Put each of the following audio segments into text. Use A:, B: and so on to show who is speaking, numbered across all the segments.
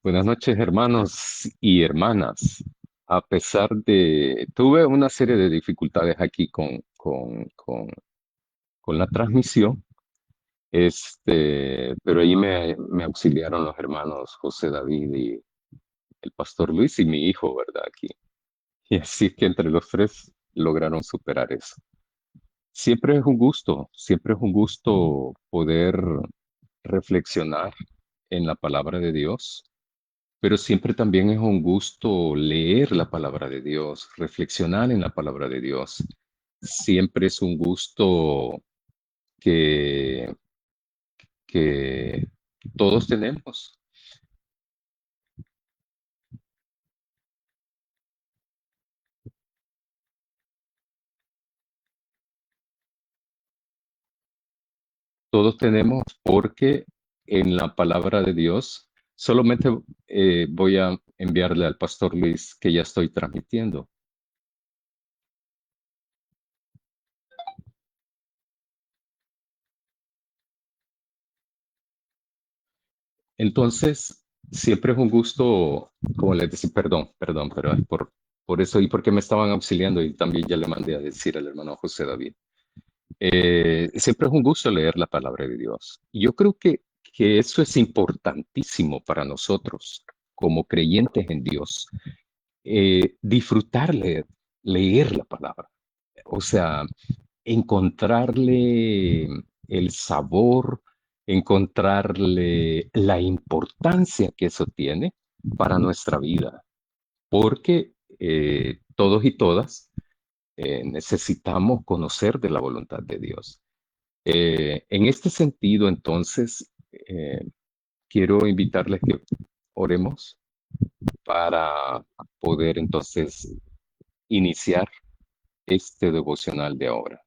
A: Buenas noches, hermanos y hermanas. A pesar de, tuve una serie de dificultades aquí con la transmisión, pero ahí me auxiliaron los hermanos José David y el pastor Luis y mi hijo, ¿verdad? Aquí. Y así es que entre los tres lograron superar eso. Siempre es un gusto poder reflexionar en la palabra de Dios. Pero siempre también es un gusto leer la palabra de Dios, reflexionar en la palabra de Dios. Siempre es un gusto que, que todos tenemos. Todos tenemos porque en la palabra de Dios solamente voy a enviarle al pastor Luis que ya estoy transmitiendo. Entonces, siempre es un gusto, como les decía, perdón, pero es por eso y porque me estaban auxiliando y también ya le mandé a decir al hermano José David. Siempre es un gusto leer la palabra de Dios. Y yo creo que eso es importantísimo para nosotros como creyentes en Dios, disfrutar leer la palabra. O sea, encontrarle el sabor, encontrarle la importancia que eso tiene para nuestra vida, porque todos y todas necesitamos conocer de la voluntad de Dios. En este sentido, entonces, quiero invitarles que oremos para poder entonces iniciar este devocional de ahora.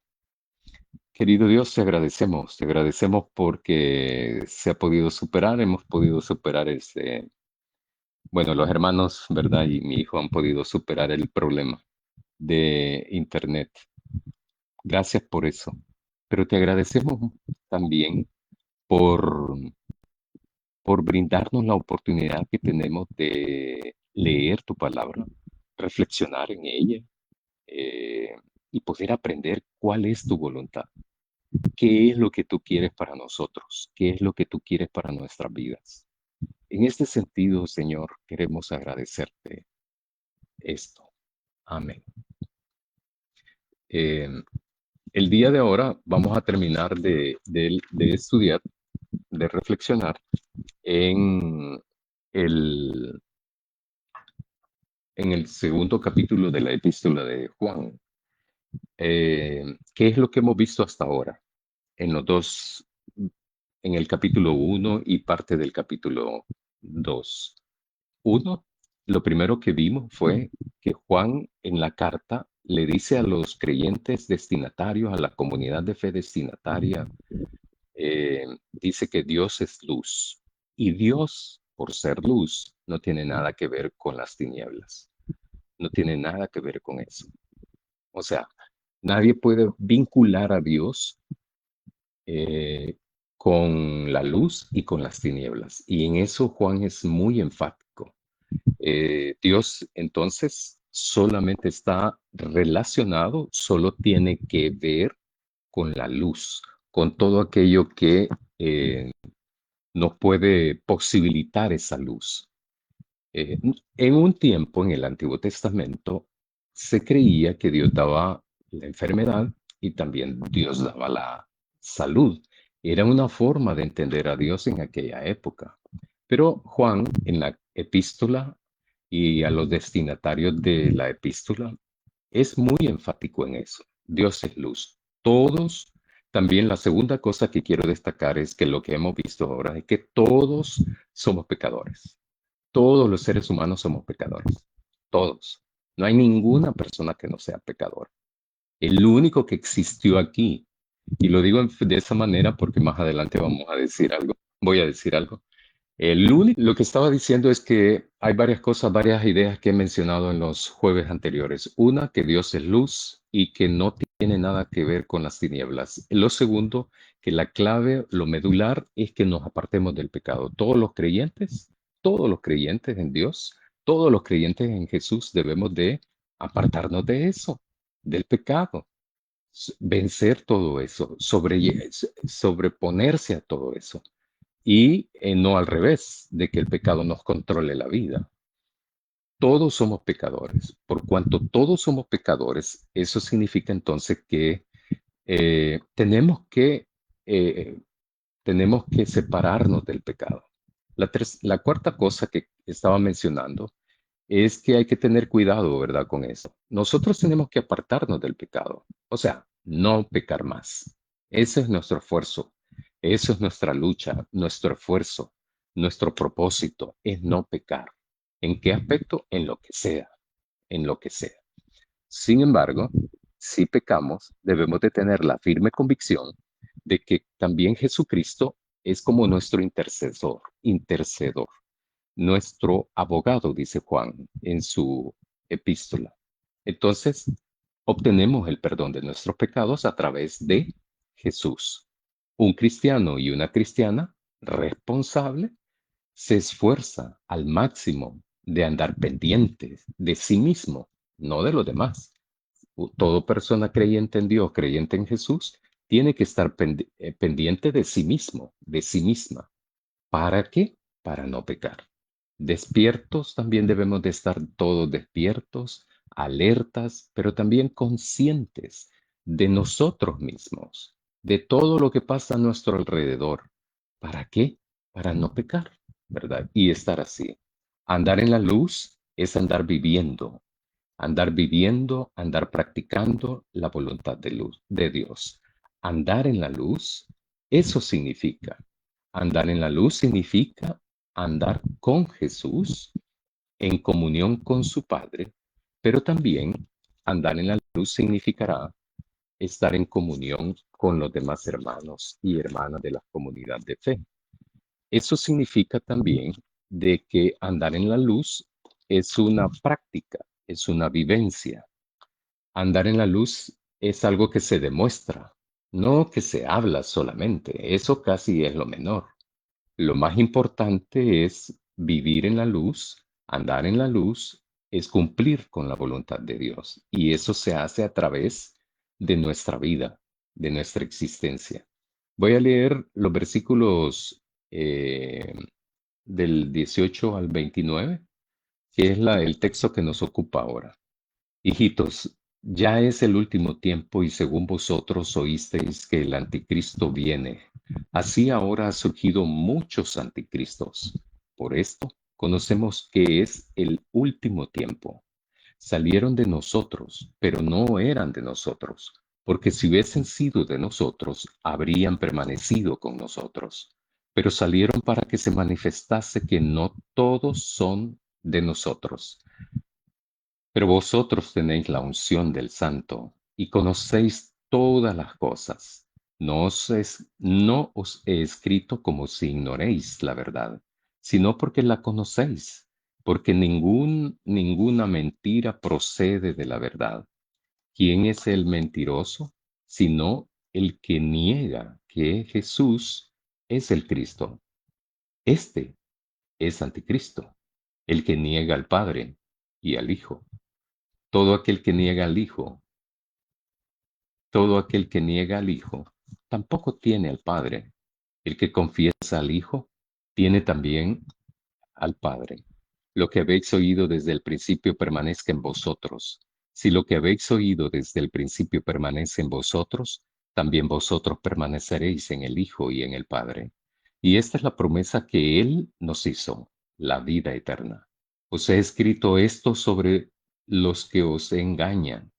A: Querido Dios, te agradecemos porque se ha podido superar, hemos podido superar bueno, los hermanos, ¿verdad? Y mi hijo han podido superar el problema de Internet. Gracias por eso. Pero te agradecemos también por, por brindarnos la oportunidad que tenemos de leer tu palabra, reflexionar en ella eh, y poder aprender cuál es tu voluntad. ¿Qué es lo que tú quieres para nosotros? ¿Qué es lo que tú quieres para nuestras vidas? En este sentido, Señor, queremos agradecerte esto. Amén. Eh, el día de ahora vamos a terminar de estudiar, de reflexionar en el, en el segundo capítulo de la epístola de Juan. ¿Qué es lo que hemos visto hasta ahora? En los dos, en el capítulo uno y parte del capítulo 2. Uno, lo primero que vimos fue que Juan en la carta le dice a los creyentes destinatarios, a la comunidad de fe destinataria, dice que Dios es luz y Dios, por ser luz, no tiene nada que ver con las tinieblas, no tiene nada que ver con eso. O sea, nadie puede vincular a Dios eh, con la luz y con las tinieblas. Y en eso Juan es muy enfático. Dios entonces solamente está relacionado, solo tiene que ver con la luz, con todo aquello que nos puede posibilitar esa luz. Eh, en un tiempo en el Antiguo Testamento se creía que Dios daba la enfermedad y también Dios daba la salud. Era una forma de entender a Dios en aquella época. Pero Juan, en la epístola y a los destinatarios de la epístola, es muy enfático en eso. Dios es luz. Todos, también la segunda cosa que quiero destacar es que lo que hemos visto ahora es que todos somos pecadores. Todos los seres humanos somos pecadores. Todos. No hay ninguna persona que no sea pecador. El único que existió aquí, y lo digo de esa manera porque más adelante vamos a decir algo, voy a decir algo. Lo que estaba diciendo es que hay varias cosas, varias ideas que he mencionado en los jueves anteriores. Una, que Dios es luz y que no tiene nada que ver con las tinieblas. Lo segundo, que la clave, lo medular, es que nos apartemos del pecado. Todos los creyentes todos los creyentes en Dios, todos los creyentes en Jesús debemos de apartarnos de eso, del pecado, vencer todo eso, sobreponerse a todo eso y no al revés, de que el pecado nos controle la vida. Todos somos pecadores. Por cuanto todos somos pecadores, eso significa entonces que eh, tenemos que, eh, tenemos que separarnos del pecado. La cuarta cosa que estaba mencionando es que hay que tener cuidado, ¿verdad? Con eso. Nosotros tenemos que apartarnos del pecado, o sea, no pecar más. Ese es nuestro esfuerzo, eso es nuestra lucha, nuestro esfuerzo, nuestro propósito es no pecar. ¿En qué aspecto? En lo que sea, en lo que sea. Sin embargo, si pecamos, debemos de tener la firme convicción de que también Jesucristo es como nuestro intercedor, nuestro abogado, dice Juan en su epístola. Entonces, obtenemos el perdón de nuestros pecados a través de Jesús. Un cristiano y una cristiana responsable se esfuerza al máximo de andar pendientes de sí mismo, no de los demás. Toda persona creyente en Dios, creyente en Jesús, tiene que estar pendiente de sí mismo, de sí misma. ¿Para qué? Para no pecar. Despiertos, también debemos de estar todos despiertos, alertas, pero también conscientes de nosotros mismos, de todo lo que pasa a nuestro alrededor. ¿Para qué? Para no pecar, ¿verdad? Y estar así. Andar en la luz es andar viviendo, andar practicando la voluntad de luz de Dios. Andar en la luz, eso significa. Andar en la luz significa andar con Jesús en comunión con su Padre, pero también andar en la luz significará estar en comunión con los demás hermanos y hermanas de la comunidad de fe. Eso significa también de que andar en la luz es una práctica, es una vivencia. Andar en la luz es algo que se demuestra, no que se habla solamente. Eso casi es lo menor. Lo más importante es vivir en la luz, andar en la luz, es cumplir con la voluntad de Dios. Y eso se hace a través de nuestra vida, de nuestra existencia. Voy a leer los versículos eh, del 18 al 29, que es el texto que nos ocupa ahora. Hijitos, ya es el último tiempo y según vosotros oísteis que el anticristo viene. Así ahora ha surgido muchos anticristos. Por esto conocemos que es el último tiempo. Salieron de nosotros, pero no eran de nosotros, porque si hubiesen sido de nosotros, habrían permanecido con nosotros. Pero salieron para que se manifestase que no todos son de nosotros. Pero vosotros tenéis la unción del Santo y conocéis todas las cosas. No os he escrito como si ignoréis la verdad, sino porque la conocéis, porque ninguna mentira procede de la verdad. ¿Quién es el mentiroso? Sino el que niega que Jesús es el Cristo. Este es anticristo, el que niega al Padre y al Hijo. Todo aquel que niega al Hijo, todo aquel que niega al Hijo, tampoco tiene al Padre. El que confiesa al Hijo, tiene también al Padre. Lo que habéis oído desde el principio permanezca en vosotros. Si lo que habéis oído desde el principio permanece en vosotros, también vosotros permaneceréis en el Hijo y en el Padre. Y esta es la promesa que Él nos hizo, la vida eterna. Os he escrito esto sobre los que os engañan,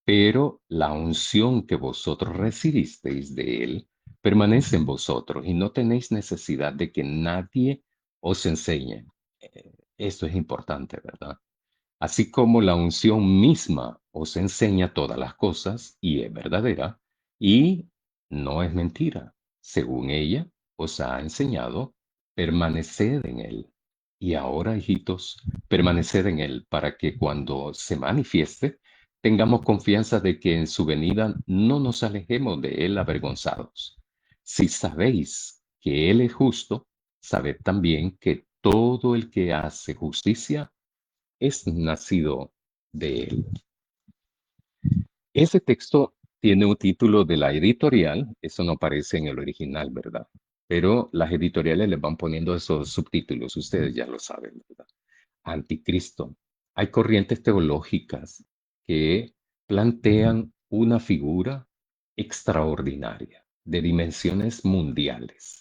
A: pero la unción que vosotros recibisteis de Él permanece en vosotros y no tenéis necesidad de que nadie os enseñe. Esto es importante, ¿verdad? Así como la unción misma os enseña todas las cosas y es verdadera y no es mentira. Según ella os ha enseñado, permaneced en Él. Y ahora, hijitos, permaneced en Él para que cuando se manifieste, tengamos confianza de que en su venida no nos alejemos de Él avergonzados. Si sabéis que Él es justo, sabed también que todo el que hace justicia es nacido de él. Ese texto tiene un título de la editorial, eso no aparece en el original, ¿verdad? Pero las editoriales le van poniendo esos subtítulos, ustedes ya lo saben, ¿verdad? Anticristo. Hay corrientes teológicas que plantean una figura extraordinaria, de dimensiones mundiales,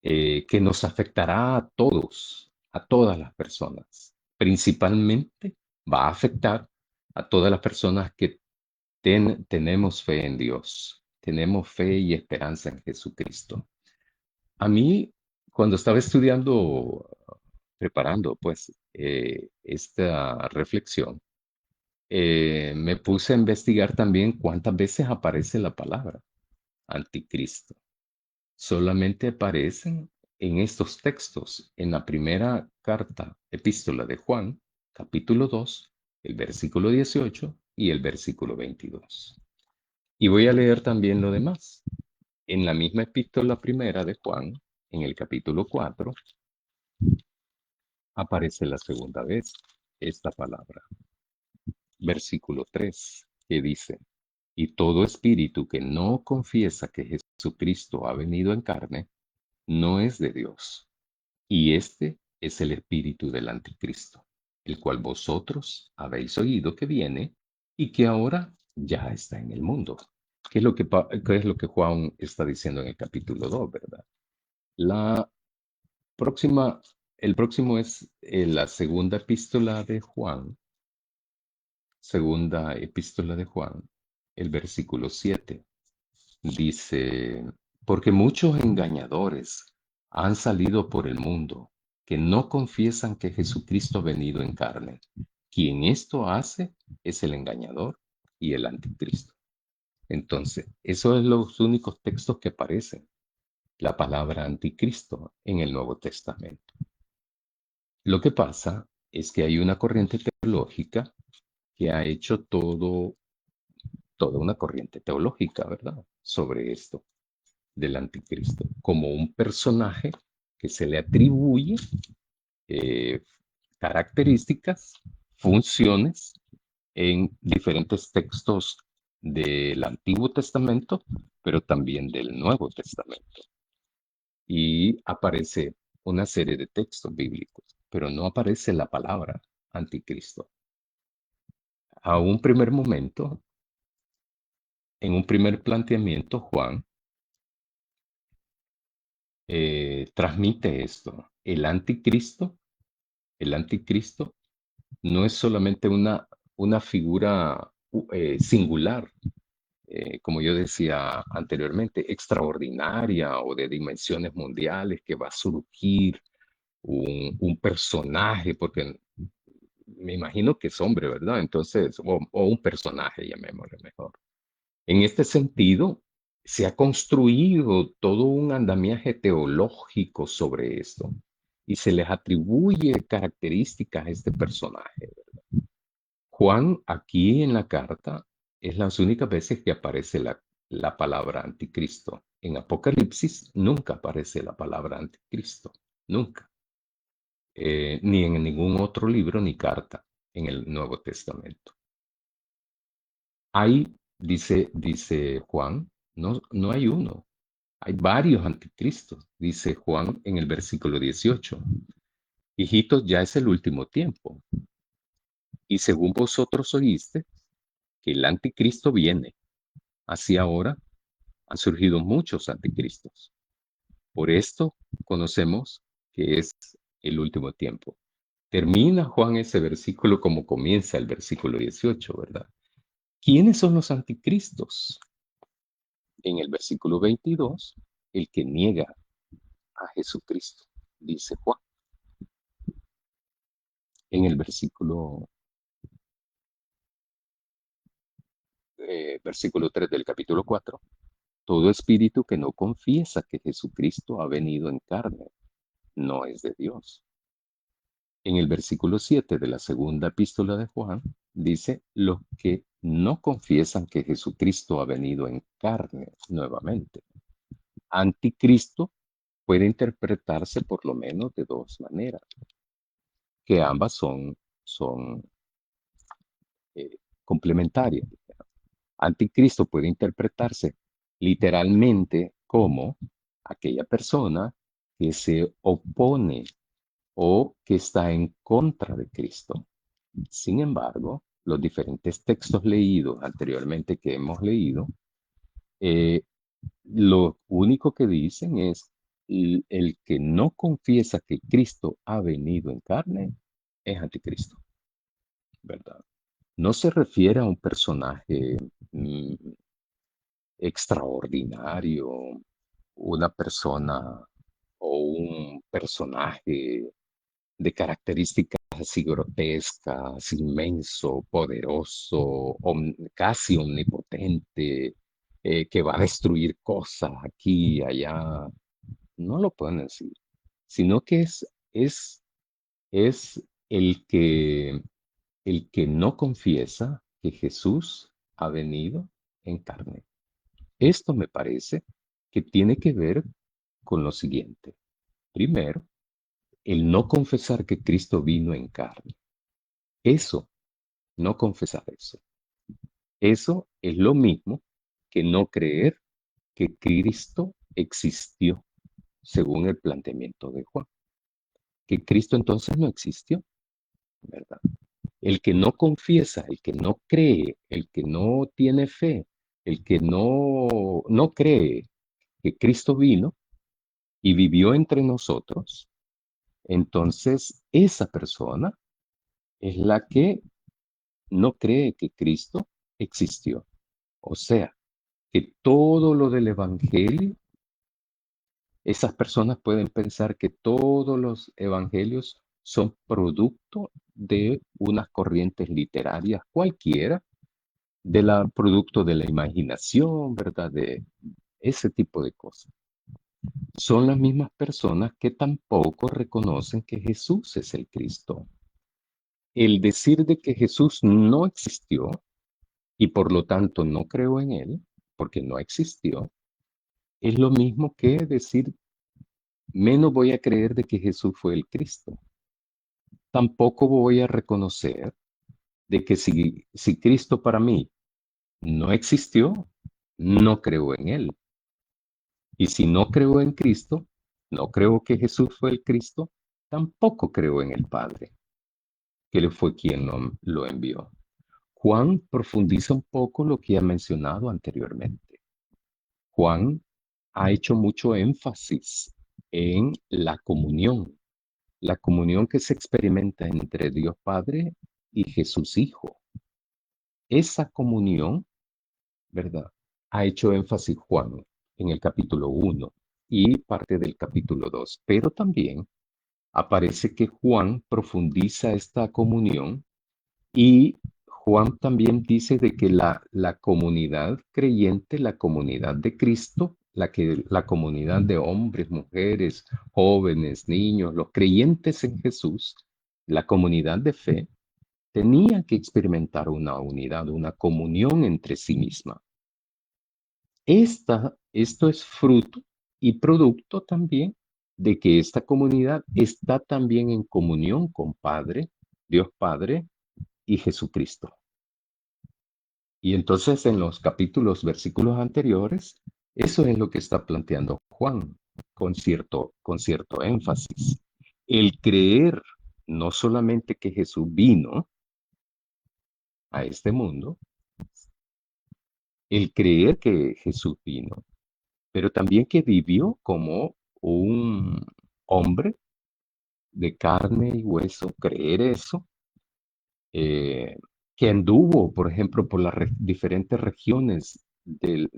A: que nos afectará a todos, a todas las personas. Principalmente va a afectar a todas las personas que tenemos fe en Dios, tenemos fe y esperanza en Jesucristo. A mí, cuando estaba estudiando, preparando pues esta reflexión, me puse a investigar también cuántas veces aparece la palabra anticristo. Solamente aparecen en estos textos, en la primera carta, epístola de Juan, capítulo 2, el versículo 18 y el versículo 22. Y voy a leer también lo demás. En la misma epístola primera de Juan, en el capítulo 4, aparece la segunda vez esta palabra. Versículo 3, que dice, y todo espíritu que no confiesa que Jesucristo ha venido en carne, no es de Dios. Y este es el espíritu del anticristo, el cual vosotros habéis oído que viene y que ahora ya está en el mundo. ¿Qué es lo que Juan está diciendo en el capítulo 2, verdad? La próxima, el próximo es la segunda epístola de Juan, el versículo 7. Dice, porque muchos engañadores han salido por el mundo que no confiesan que Jesucristo ha venido en carne. Quien esto hace es el engañador y el anticristo. Entonces, esos son los únicos textos que aparecen, la palabra anticristo en el Nuevo Testamento. Lo que pasa es que hay una corriente teológica que ha hecho toda una corriente teológica, ¿verdad? Sobre esto del anticristo, como un personaje que se le atribuye eh, características, funciones en diferentes textos del Antiguo Testamento, pero también del Nuevo Testamento. Y aparece una serie de textos bíblicos, pero no aparece la palabra anticristo. A un primer momento, en un primer planteamiento, Juan transmite esto. El anticristo no es solamente una figura singular, como yo decía anteriormente, extraordinaria o de dimensiones mundiales, que va a surgir un personaje, porque me imagino que es hombre, ¿verdad? Entonces, o un personaje, llamémosle mejor. En este sentido, se ha construido todo un andamiaje teológico sobre esto y se les atribuye características a este personaje. Juan, aquí en la carta, es las únicas veces que aparece la palabra anticristo. En Apocalipsis nunca aparece la palabra anticristo, nunca. Ni en ningún otro libro ni carta en el Nuevo Testamento. Hay, dice Juan, no hay uno, hay varios anticristos, dice Juan en el versículo 18. Hijitos, ya es el último tiempo. Y según vosotros oíste que el anticristo viene, así ahora han surgido muchos anticristos. Por esto conocemos que es el último tiempo. Termina Juan ese versículo como comienza el versículo 18, ¿verdad? ¿Quiénes son los anticristos? En el versículo 22, el que niega a Jesucristo, dice Juan. En el versículo 3 del capítulo 4, todo espíritu que no confiesa que Jesucristo ha venido en carne no es de Dios. En el versículo 7 de la segunda epístola de Juan, dice, los que no confiesan que Jesucristo ha venido en carne nuevamente. Anticristo puede interpretarse por lo menos de dos maneras, que ambas son complementarias. Anticristo puede interpretarse literalmente como aquella persona que se opone o que está en contra de Cristo. Sin embargo, los diferentes textos leídos anteriormente que hemos leído, eh, lo único que dicen es el que no confiesa que Cristo ha venido en carne es anticristo, ¿verdad? No se refiere a un personaje extraordinario, una persona o un personaje de características así grotescas, inmenso, poderoso, casi omnipotente, que va a destruir cosas aquí y allá. No lo pueden decir, sino que es el que no confiesa que Jesús ha venido en carne. Esto me parece que tiene que ver con lo siguiente. Primero, el no confesar que Cristo vino en carne. Eso, no confesar eso. Eso es lo mismo que no creer que Cristo existió, según el planteamiento de Juan. Que Cristo entonces no existió, ¿verdad? El que no confiesa, el que no cree, el que no tiene fe, el que no cree que Cristo vino y vivió entre nosotros, entonces esa persona es la que no cree que Cristo existió. O sea, que todo lo del Evangelio, esas personas pueden pensar que todos los evangelios son producto de unas corrientes literarias cualquiera, producto de la imaginación, ¿verdad? De ese tipo de cosas. Son las mismas personas que tampoco reconocen que Jesús es el Cristo. El decir de que Jesús no existió y por lo tanto no creo en él, porque no existió, es lo mismo que decir, menos voy a creer de que Jesús fue el Cristo. Tampoco voy a reconocer de que si Cristo para mí no existió, no creo en él. Y si no creo en Cristo, no creo que Jesús fue el Cristo, tampoco creo en el Padre, que le fue quien lo envió. Juan profundiza un poco lo que ha mencionado anteriormente. Juan ha hecho mucho énfasis en la comunión que se experimenta entre Dios Padre y Jesús Hijo. Esa comunión, ¿verdad? Ha hecho énfasis Juan en el capítulo 1 y parte del capítulo 2, pero también aparece que Juan profundiza esta comunión y Juan también dice de que la comunidad creyente, la comunidad de Cristo, la comunidad de hombres, mujeres, jóvenes, niños, los creyentes en Jesús, la comunidad de fe, tenía que experimentar una unidad, una comunión entre sí misma. Esto es fruto y producto también de que esta comunidad está también en comunión con Padre, Dios Padre y Jesucristo. Y entonces en los versículos anteriores, eso es lo que está planteando Juan con cierto énfasis. El creer no solamente que Jesús vino a este mundo, el creer que Jesús vino, pero también que vivió como un hombre de carne y hueso, creer eso, eh, que anduvo, por ejemplo, por las diferentes regiones del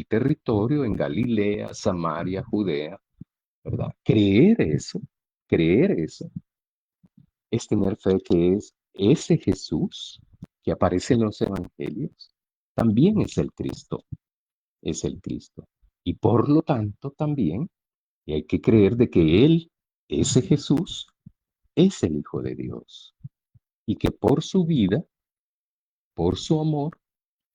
A: territorio en Galilea, Samaria, Judea, ¿verdad? Creer eso, es tener fe que es ese Jesús que aparece en los evangelios, también es el Cristo. Y por lo tanto también hay que creer de que Él, ese Jesús, es el Hijo de Dios. Y que por su vida, por su amor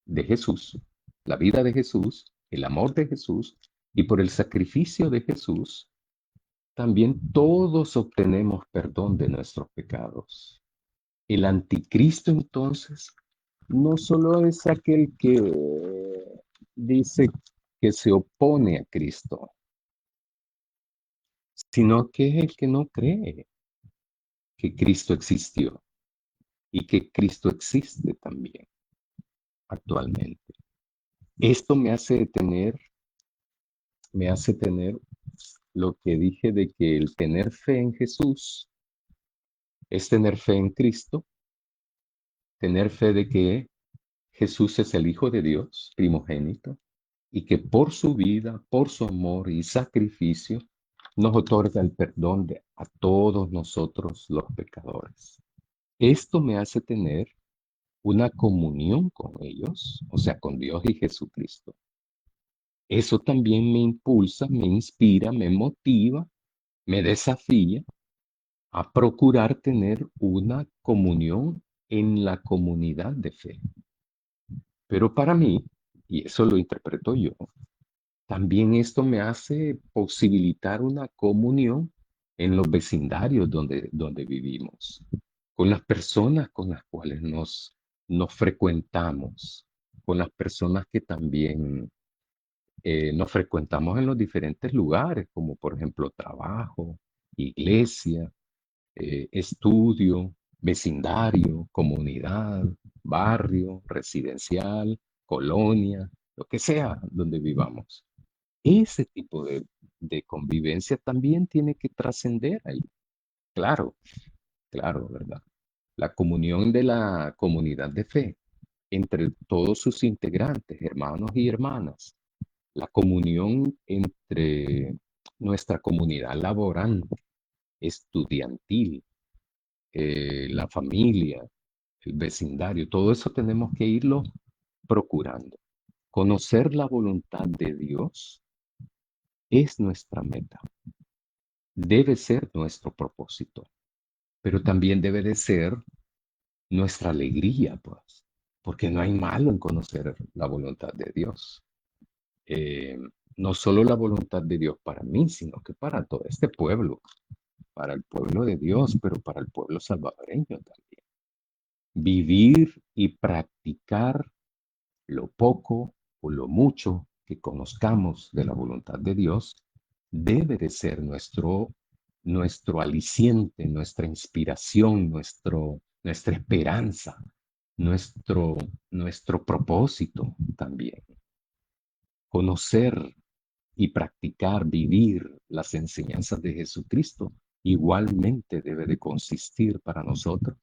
A: de Jesús, la vida de Jesús, el amor de Jesús, Y por el sacrificio de Jesús, también todos obtenemos perdón de nuestros pecados. El anticristo entonces no solo es aquel que dice que se opone a Cristo, sino que es el que no cree que Cristo existió y que Cristo existe también actualmente. Esto me hace tener lo que dije de que el tener fe en Jesús es tener fe en Cristo, tener fe de que Jesús es el Hijo de Dios, primogénito, y que por su vida, por su amor y sacrificio, nos otorga el perdón a todos nosotros los pecadores. Esto me hace tener una comunión con ellos, o sea, con Dios y Jesucristo. Eso también me impulsa, me inspira, me motiva, me desafía a procurar tener una comunión en la comunidad de fe. Pero para mí, y eso lo interpreto yo, también esto me hace posibilitar una comunión en los vecindarios donde vivimos, con las personas con las cuales nos frecuentamos, con las personas que también nos frecuentamos en los diferentes lugares, como por ejemplo trabajo, iglesia, estudio, vecindario, comunidad, barrio, residencial, colonia, lo que sea donde vivamos. Ese tipo de convivencia también tiene que trascender ahí. Claro, claro, ¿verdad? La comunión de la comunidad de fe entre todos sus integrantes, hermanos y hermanas, la comunión entre nuestra comunidad laborante, estudiantil, la familia, el vecindario, todo eso tenemos que irlo procurando. Conocer la voluntad de Dios es nuestra meta, debe ser nuestro propósito, pero también debe de ser nuestra alegría, pues, porque no hay malo en conocer la voluntad de Dios. Eh, no solo la voluntad de Dios para mí, sino que para todo este pueblo, para el pueblo de Dios, pero para el pueblo salvadoreño también. Vivir y practicar lo poco o lo mucho que conozcamos de la voluntad de Dios debe de ser nuestro aliciente, nuestra inspiración, nuestra esperanza, nuestro, nuestro propósito también. Conocer y practicar, vivir las enseñanzas de Jesucristo igualmente debe de consistir para nosotros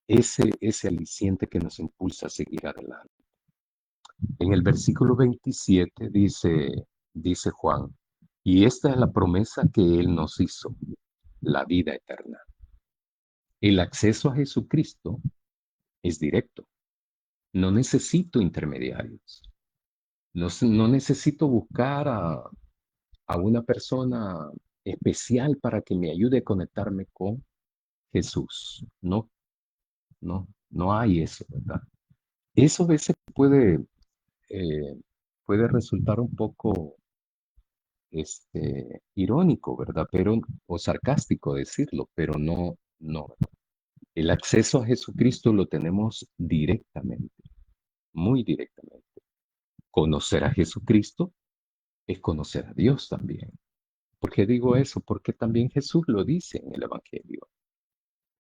A: ese aliciente que nos impulsa a seguir adelante. En el versículo 27 dice Juan, y esta es la promesa que Él nos hizo, la vida eterna. El acceso a Jesucristo es directo. No necesito intermediarios. No necesito buscar a una persona especial para que me ayude a conectarme con Jesús. No, no hay eso, ¿verdad? Eso a veces puede resultar un poco irónico, ¿verdad? O sarcástico decirlo, pero no. El acceso a Jesucristo lo tenemos directamente, muy directamente. Conocer a Jesucristo es conocer a Dios también. ¿Por qué digo eso? Porque también Jesús lo dice en el Evangelio.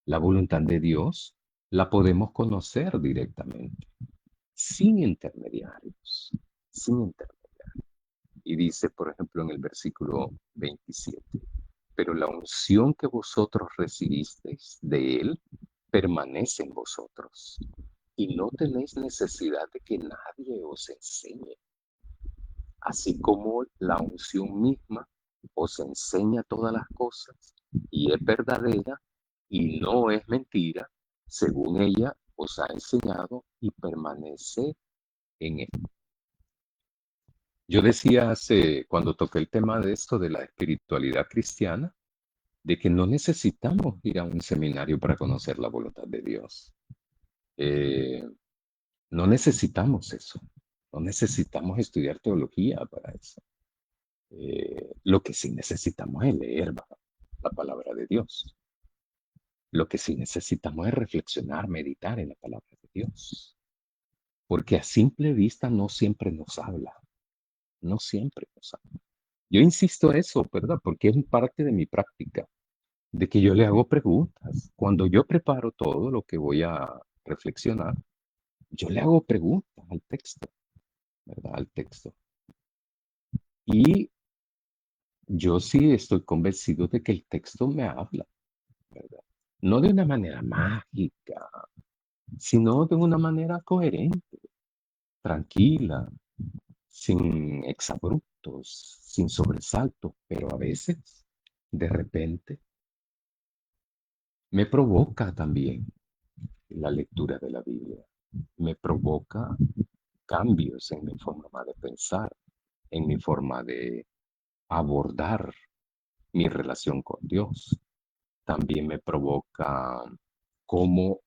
A: La voluntad de Dios la podemos conocer directamente, sin intermediarios, sin intermediarios. Y dice, por ejemplo, en el versículo 27, pero la unción que vosotros recibisteis de Él permanece en vosotros y no tenéis necesidad de que nadie os enseñe, así como la unción misma os enseña todas las cosas y es verdadera y no es mentira, según ella os ha enseñado y permanece en él. Yo decía cuando toqué el tema de esto de la espiritualidad cristiana, de que no necesitamos ir a un seminario para conocer la voluntad de Dios. Eh, no necesitamos eso. No necesitamos estudiar teología para eso. Lo que sí necesitamos es leer la palabra de Dios. Lo que sí necesitamos es reflexionar, meditar en la palabra de Dios. Porque a simple vista no siempre nos habla, no siempre nos habla. Yo insisto en eso, ¿verdad? Porque es parte de mi práctica, de que yo le hago preguntas. Cuando yo preparo todo lo que voy a reflexionar, yo le hago preguntas al texto, ¿verdad? Al texto. Y yo sí estoy convencido de que el texto me habla, ¿verdad? No de una manera mágica, sino de una manera coherente, tranquila, sin exabruptos, sin sobresaltos, pero a veces, de repente, me provoca también la lectura de la Biblia. Me provoca cambios en mi forma de pensar, en mi forma de abordar mi relación con Dios. También me provoca cómo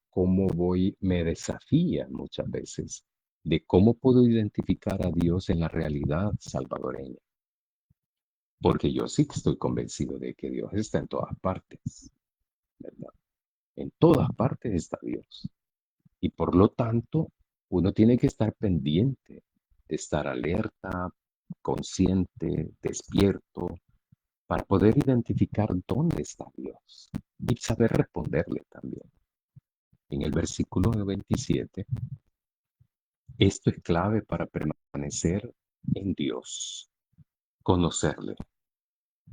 A: me desafía muchas veces de cómo puedo identificar a Dios en la realidad salvadoreña. Porque yo sí que estoy convencido de que Dios está en todas partes, ¿verdad? En todas partes está Dios. Y por lo tanto, uno tiene que estar pendiente, de estar alerta, consciente, despierto, para poder identificar dónde está Dios y saber responderle también. En el versículo 27, esto es clave para permanecer en Dios, conocerle.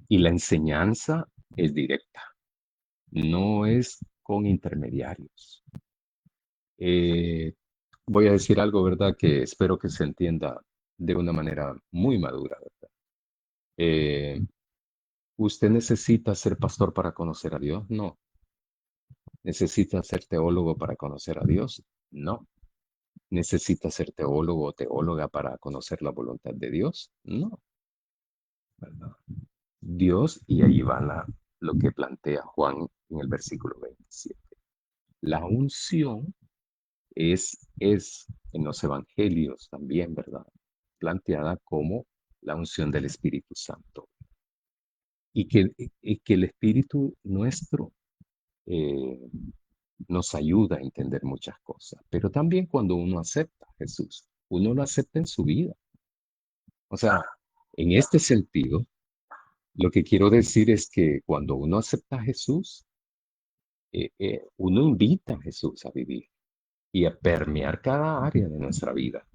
A: Y la enseñanza es directa, no es con intermediarios. Eh, Voy a decir algo, ¿verdad? Que espero que se entienda de una manera muy madura, ¿verdad? Eh, ¿Usted necesita ser pastor para conocer a Dios? No. ¿Necesita ser teólogo para conocer a Dios? No. ¿Necesita ser teólogo o teóloga para conocer la voluntad de Dios? No, ¿verdad? Dios, y ahí va lo que plantea Juan en el versículo 27. La unción es en los evangelios también, ¿verdad? Planteada como la unción del Espíritu Santo. Y que el Espíritu nuestro eh, nos ayuda a entender muchas cosas, pero también cuando uno acepta a Jesús, uno lo acepta en su vida. O sea, en este sentido, lo que quiero decir es que cuando uno acepta a Jesús, uno invita a Jesús a vivir y a permear cada área de nuestra vida.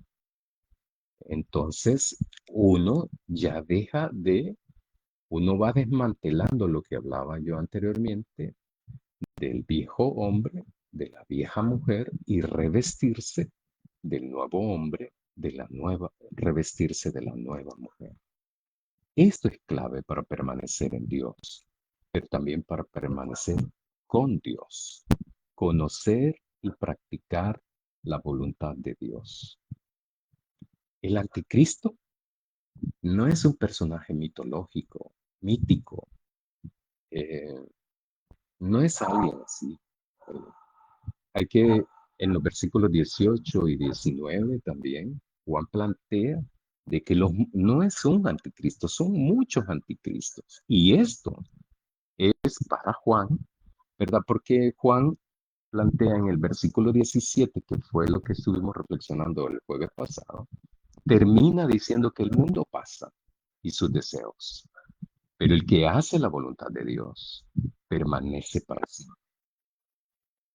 A: Entonces, uno va desmantelando lo que hablaba yo anteriormente del viejo hombre, de la vieja mujer y revestirse del nuevo hombre, revestirse de la nueva mujer. Esto es clave para permanecer en Dios, pero también para permanecer con Dios, conocer y practicar la voluntad de Dios. El anticristo no es un personaje mitológico, mítico, eh, no es alguien así. Eh, Hay que, en los versículos 18 y 19 también, Juan plantea de que no es un anticristo, son muchos anticristos. Y esto es para Juan, ¿verdad? Porque Juan plantea en el versículo 17, que fue lo que estuvimos reflexionando el jueves pasado, termina diciendo que el mundo pasa y sus deseos, pero el que hace la voluntad de Dios permanece para siempre.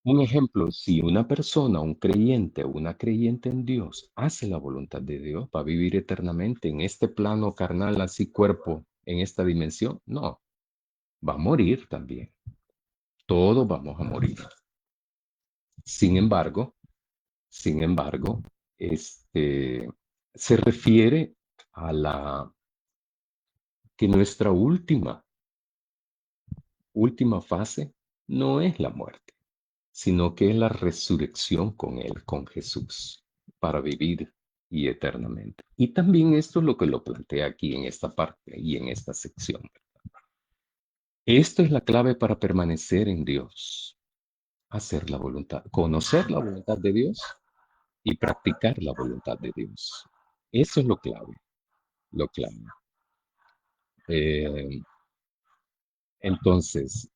A: Un ejemplo, si una persona, un creyente o una creyente en Dios, hace la voluntad de Dios, va a vivir eternamente en este plano carnal, así cuerpo, en esta dimensión. No, va a morir también. Todos vamos a morir. Sin embargo, sin embargo, este, se refiere a que nuestra última fase no es la muerte, sino que es la resurrección con Él, con Jesús, para vivir y eternamente. Y también esto es lo que lo plantea aquí en esta parte y en esta sección. Esto es la clave para permanecer en Dios, hacer la voluntad, conocer la voluntad de Dios y practicar la voluntad de Dios. Eso es lo clave, lo clave. Eh, entonces,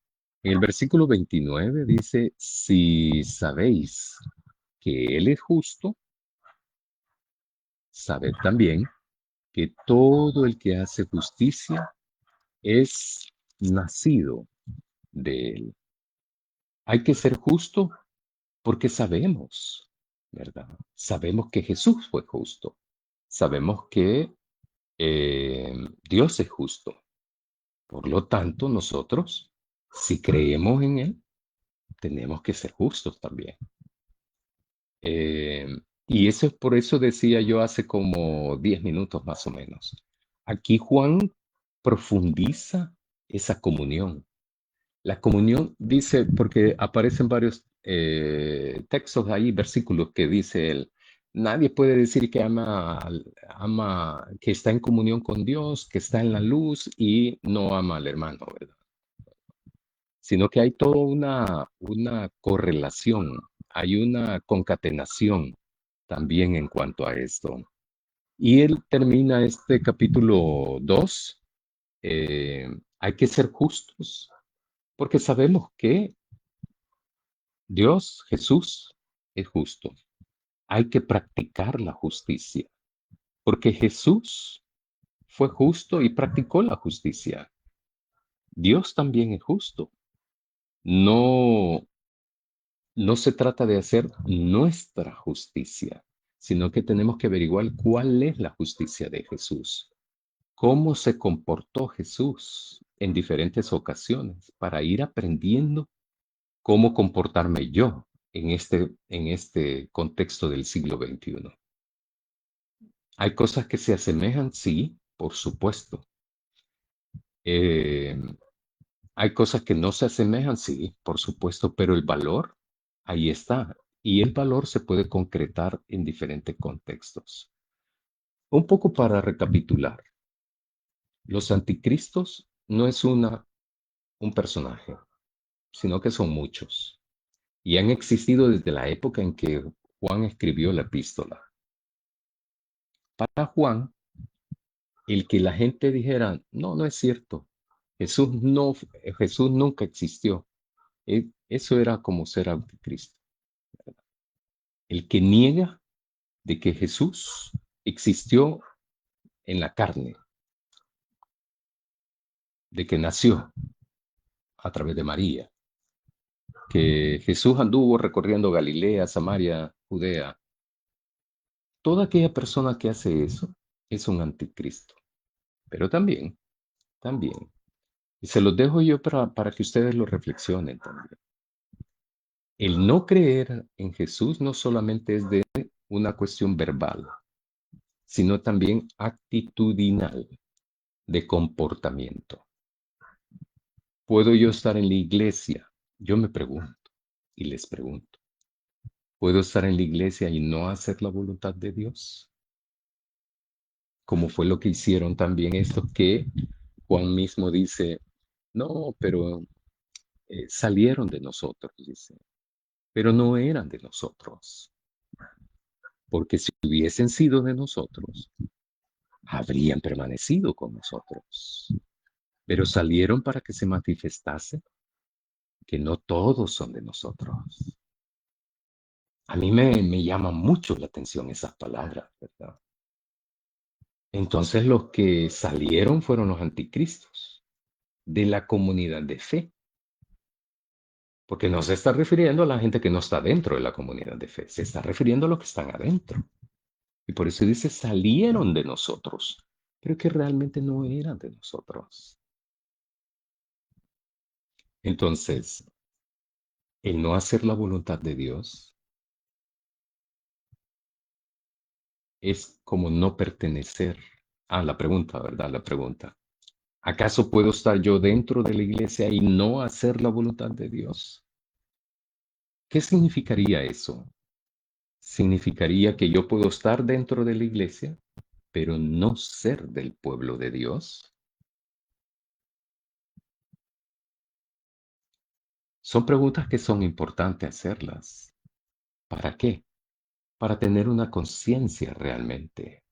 A: en el versículo 29 dice, si sabéis que Él es justo, sabed también que todo el que hace justicia es nacido de Él. Hay que ser justo porque sabemos, ¿verdad? Sabemos que Jesús fue justo. Sabemos que Dios es justo. Por lo tanto, nosotros, si creemos en Él, tenemos que ser justos también. Eh, y eso es por eso decía yo hace como 10 minutos más o menos. Aquí Juan profundiza esa comunión. La comunión dice, porque aparecen varios textos ahí, versículos que dice él, nadie puede decir que ama, que está en comunión con Dios, que está en la luz y no ama al hermano, ¿verdad? Sino que hay toda una correlación, hay una concatenación también en cuanto a esto. Y él termina este capítulo 2. Hay que ser justos, porque sabemos que Dios, Jesús, es justo. Hay que practicar la justicia, porque Jesús fue justo y practicó la justicia. Dios también es justo. No, no se trata de hacer nuestra justicia, sino que tenemos que averiguar cuál es la justicia de Jesús, cómo se comportó Jesús en diferentes ocasiones para ir aprendiendo cómo comportarme yo en este contexto del siglo XXI. ¿Hay cosas que se asemejan? Sí, por supuesto. Eh, ¿Hay cosas que no se asemejan? Sí, por supuesto, pero el valor ahí está. Y el valor se puede concretar en diferentes contextos. Un poco para recapitular, los anticristos no es un personaje, sino que son muchos. Y han existido desde la época en que Juan escribió la epístola. Para Juan, el que la gente dijera, no, no es cierto, Jesús, no, Jesús nunca existió. Eso era como ser anticristo. El que niega de que Jesús existió en la carne, de que nació a través de María, que Jesús anduvo recorriendo Galilea, Samaria, Judea. Toda aquella persona que hace eso es un anticristo. Pero también, y se los dejo yo para que ustedes lo reflexionen también. El no creer en Jesús no solamente es de una cuestión verbal, sino también actitudinal, de comportamiento. ¿Puedo yo estar en la iglesia? Yo me pregunto y les pregunto, ¿puedo estar en la iglesia y no hacer la voluntad de Dios? Como fue lo que hicieron también esto que Juan mismo dice, no, pero salieron de nosotros, dice, pero no eran de nosotros, porque si hubiesen sido de nosotros, habrían permanecido con nosotros, pero salieron para que se manifestase que no todos son de nosotros. A mí me llama mucho la atención esas palabras, ¿verdad? Entonces los que salieron fueron los anticristos de la comunidad de fe, porque no se está refiriendo a la gente que no está dentro de la comunidad de fe, se está refiriendo a los que están adentro. Y por eso dice, salieron de nosotros, pero que realmente no eran de nosotros. Entonces, el no hacer la voluntad de Dios es como no pertenecer. Ah, la pregunta, ¿verdad? La pregunta. ¿Acaso puedo estar yo dentro de la iglesia y no hacer la voluntad de Dios? ¿Qué significaría eso? Significaría que yo puedo estar dentro de la iglesia, pero no ser del pueblo de Dios. Son preguntas que son importantes hacerlas. ¿Para qué? Para tener una conciencia realmente.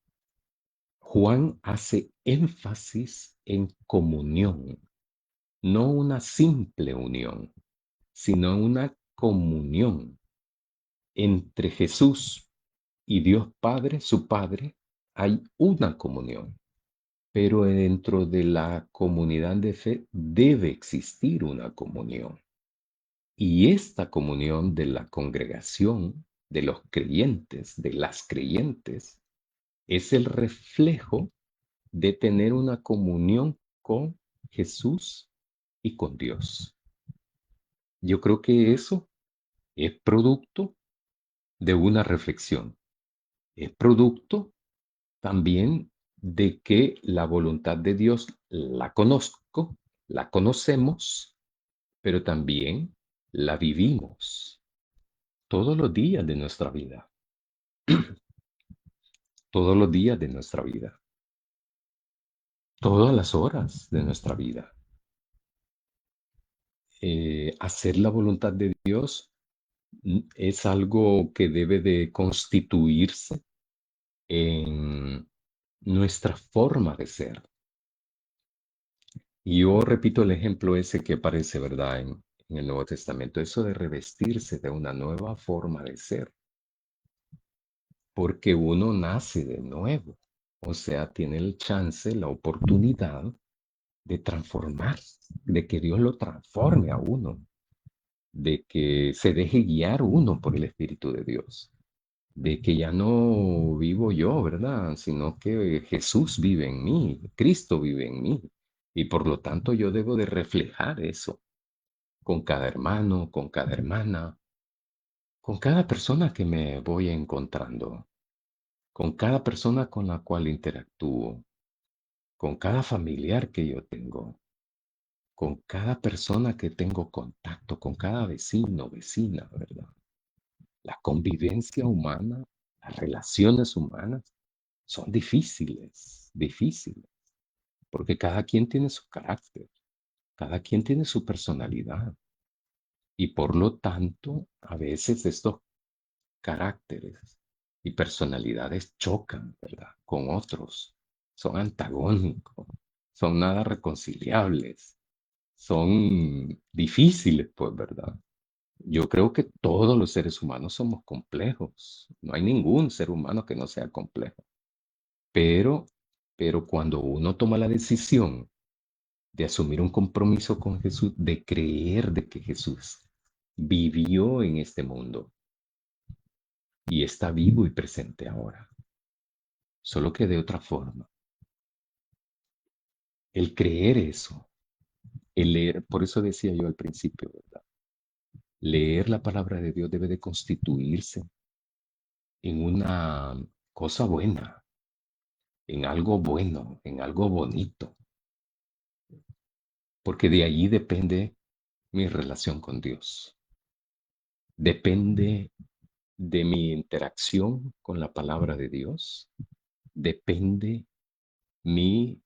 A: Juan hace énfasis en comunión, no una simple unión, sino una comunión entre Jesús y Dios Padre, su Padre. Hay una comunión, pero dentro de la comunidad de fe debe existir una comunión. Y esta comunión de la congregación, de los creyentes, de las creyentes, es el reflejo de tener una comunión con Jesús y con Dios. Yo creo que eso es producto de una reflexión, es producto también de que la voluntad de Dios la conozco, la conocemos, pero también la vivimos todos los días de nuestra vida, todos los días de nuestra vida, todas las horas de nuestra vida. Hacer la voluntad de Dios es algo que debe de constituirse en nuestra forma de ser. Y yo repito el ejemplo ese que aparece, ¿verdad? En el Nuevo Testamento, eso de revestirse de una nueva forma de ser, porque uno nace de nuevo, o sea, tiene el chance, la oportunidad de transformarse, de que Dios lo transforme a uno, de que se deje guiar uno por el Espíritu de Dios, de que ya no vivo yo, ¿verdad? Sino que Jesús vive en mí, Cristo vive en mí, y por lo tanto yo debo de reflejar eso con cada hermano, con cada hermana, con cada persona que me voy encontrando, con cada persona con la cual interactúo, con cada familiar que yo tengo, con cada persona que tengo contacto, con cada vecino, vecina, ¿verdad? La convivencia humana, las relaciones humanas son difíciles, difíciles, porque cada quien tiene su carácter, cada quien tiene su personalidad y por lo tanto a veces estos caracteres y personalidades chocan, ¿verdad? Con otros, son antagónicos, son nada reconciliables, son difíciles, pues, ¿verdad? Yo creo que todos los seres humanos somos complejos. No hay ningún ser humano que no sea complejo. Pero, pero cuando uno toma la decisión de asumir un compromiso con Jesús, de creer de que Jesús vivió en este mundo y está vivo y presente ahora, solo que de otra forma. El creer eso, el leer, por eso decía yo al principio, ¿verdad? Leer la palabra de Dios debe de constituirse en una cosa buena, en algo bueno, en algo bonito, porque de allí depende mi relación con Dios. Depende de mi interacción con la palabra de Dios, depende mi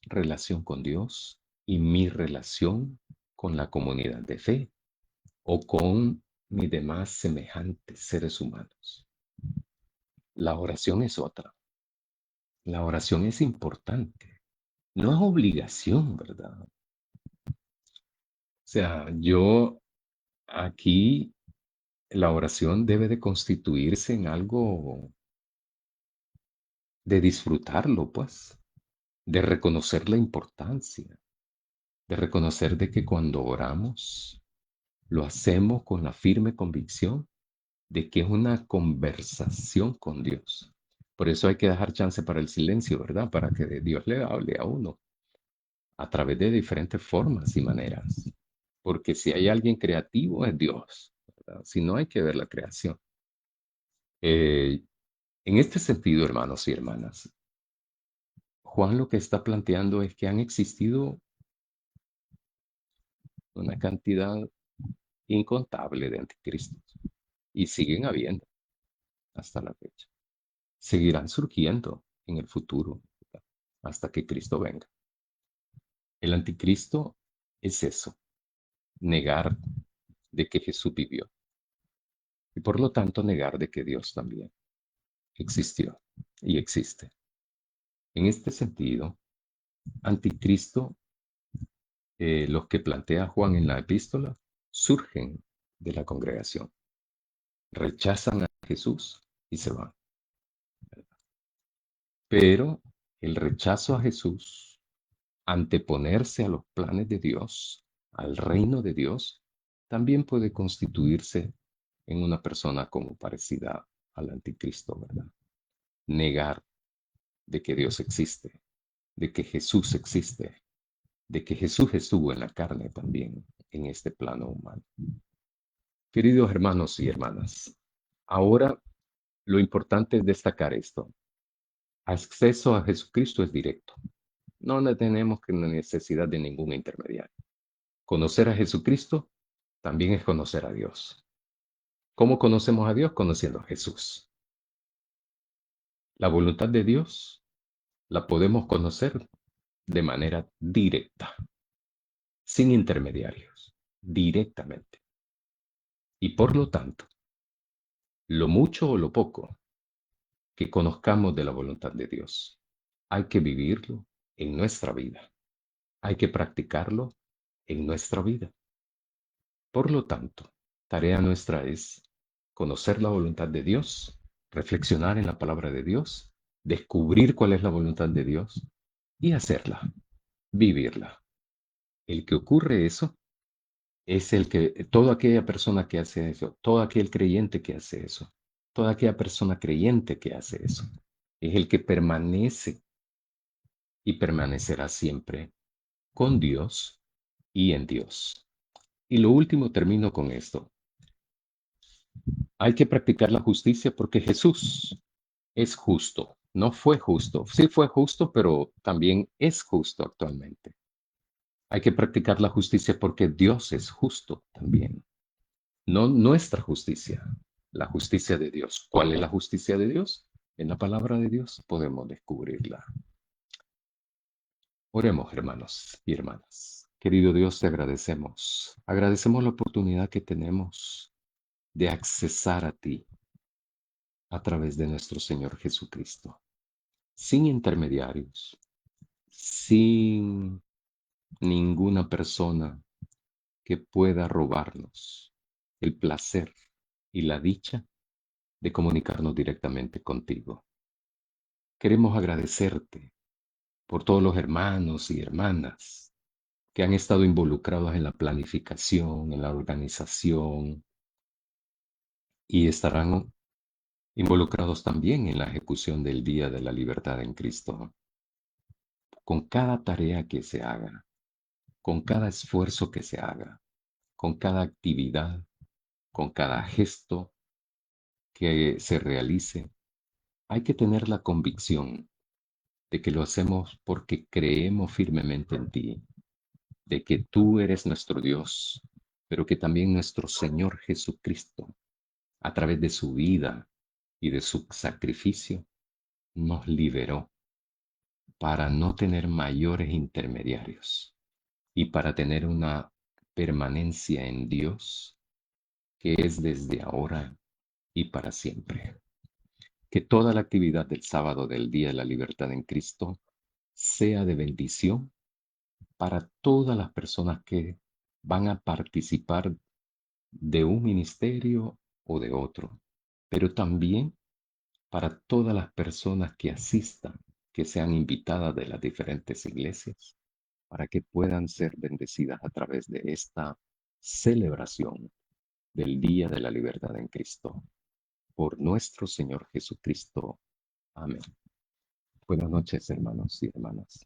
A: relación con Dios y mi relación con la comunidad de fe o con mis demás semejantes seres humanos. La oración es otra. La oración es importante. No es obligación, ¿verdad? O sea, yo aquí la oración debe de constituirse en algo de disfrutarlo, pues, de reconocer la importancia, de reconocer de que cuando oramos lo hacemos con la firme convicción de que es una conversación con Dios. Por eso hay que dejar chance para el silencio, ¿verdad? Para que Dios le hable a uno a través de diferentes formas y maneras. Porque si hay alguien creativo es Dios, ¿verdad? Si no hay que ver la creación. Eh, en este sentido, hermanos y hermanas, Juan lo que está planteando es que han existido una cantidad incontable de anticristos y siguen habiendo hasta la fecha. Seguirán surgiendo en el futuro, ¿verdad? Hasta que Cristo venga. El anticristo es eso, negar de que Jesús vivió y por lo tanto negar de que Dios también existió y existe. En este sentido, anticristo, los que plantea Juan en la epístola, surgen de la congregación, rechazan a Jesús y se van. Pero el rechazo a Jesús, anteponerse a los planes de Dios, al reino de Dios, también puede constituirse en una persona como parecida al anticristo, ¿verdad? Negar de que Dios existe, de que Jesús existe, de que Jesús estuvo en la carne también, en este plano humano. Queridos hermanos y hermanas, ahora lo importante es destacar esto. Acceso a Jesucristo es directo. No tenemos necesidad de ningún intermediario. Conocer a Jesucristo también es conocer a Dios. ¿Cómo conocemos a Dios? Conociendo a Jesús. La voluntad de Dios la podemos conocer de manera directa, sin intermediarios, directamente. Y por lo tanto, lo mucho o lo poco que conozcamos de la voluntad de Dios, hay que vivirlo en nuestra vida. Hay que practicarlo en nuestra vida. Por lo tanto, tarea nuestra es conocer la voluntad de Dios, reflexionar en la palabra de Dios, descubrir cuál es la voluntad de Dios y hacerla, vivirla. El que ocurre eso es el que, toda aquella persona que hace eso, todo aquel creyente que hace eso, toda aquella persona creyente que hace eso, es el que permanece y permanecerá siempre con Dios y en Dios. Y lo último, termino con esto. Hay que practicar la justicia porque Jesús es justo. No fue justo. Sí fue justo, pero también es justo actualmente. Hay que practicar la justicia porque Dios es justo también. No nuestra justicia, la justicia de Dios. ¿Cuál es la justicia de Dios? En la palabra de Dios podemos descubrirla. Oremos, hermanos y hermanas. Querido Dios, te agradecemos. Agradecemos la oportunidad que tenemos de accesar a ti a través de nuestro Señor Jesucristo, sin intermediarios, sin ninguna persona que pueda robarnos el placer y la dicha de comunicarnos directamente contigo. Queremos agradecerte por todos los hermanos y hermanas que han estado involucrados en la planificación, en la organización y estarán involucrados también en la ejecución del Día de la Libertad en Cristo. Con cada tarea que se haga, con cada esfuerzo que se haga, con cada actividad, con cada gesto que se realice, hay que tener la convicción de que lo hacemos porque creemos firmemente en ti, de que tú eres nuestro Dios, pero que también nuestro Señor Jesucristo, a través de su vida y de su sacrificio, nos liberó para no tener mayores intermediarios y para tener una permanencia en Dios que es desde ahora y para siempre. Que toda la actividad del sábado del Día de la Libertad en Cristo sea de bendición para todas las personas que van a participar de un ministerio o de otro, pero también para todas las personas que asistan, que sean invitadas de las diferentes iglesias, para que puedan ser bendecidas a través de esta celebración del Día de la Libertad en Cristo. Por nuestro Señor Jesucristo. Amén. Buenas noches, hermanos y hermanas.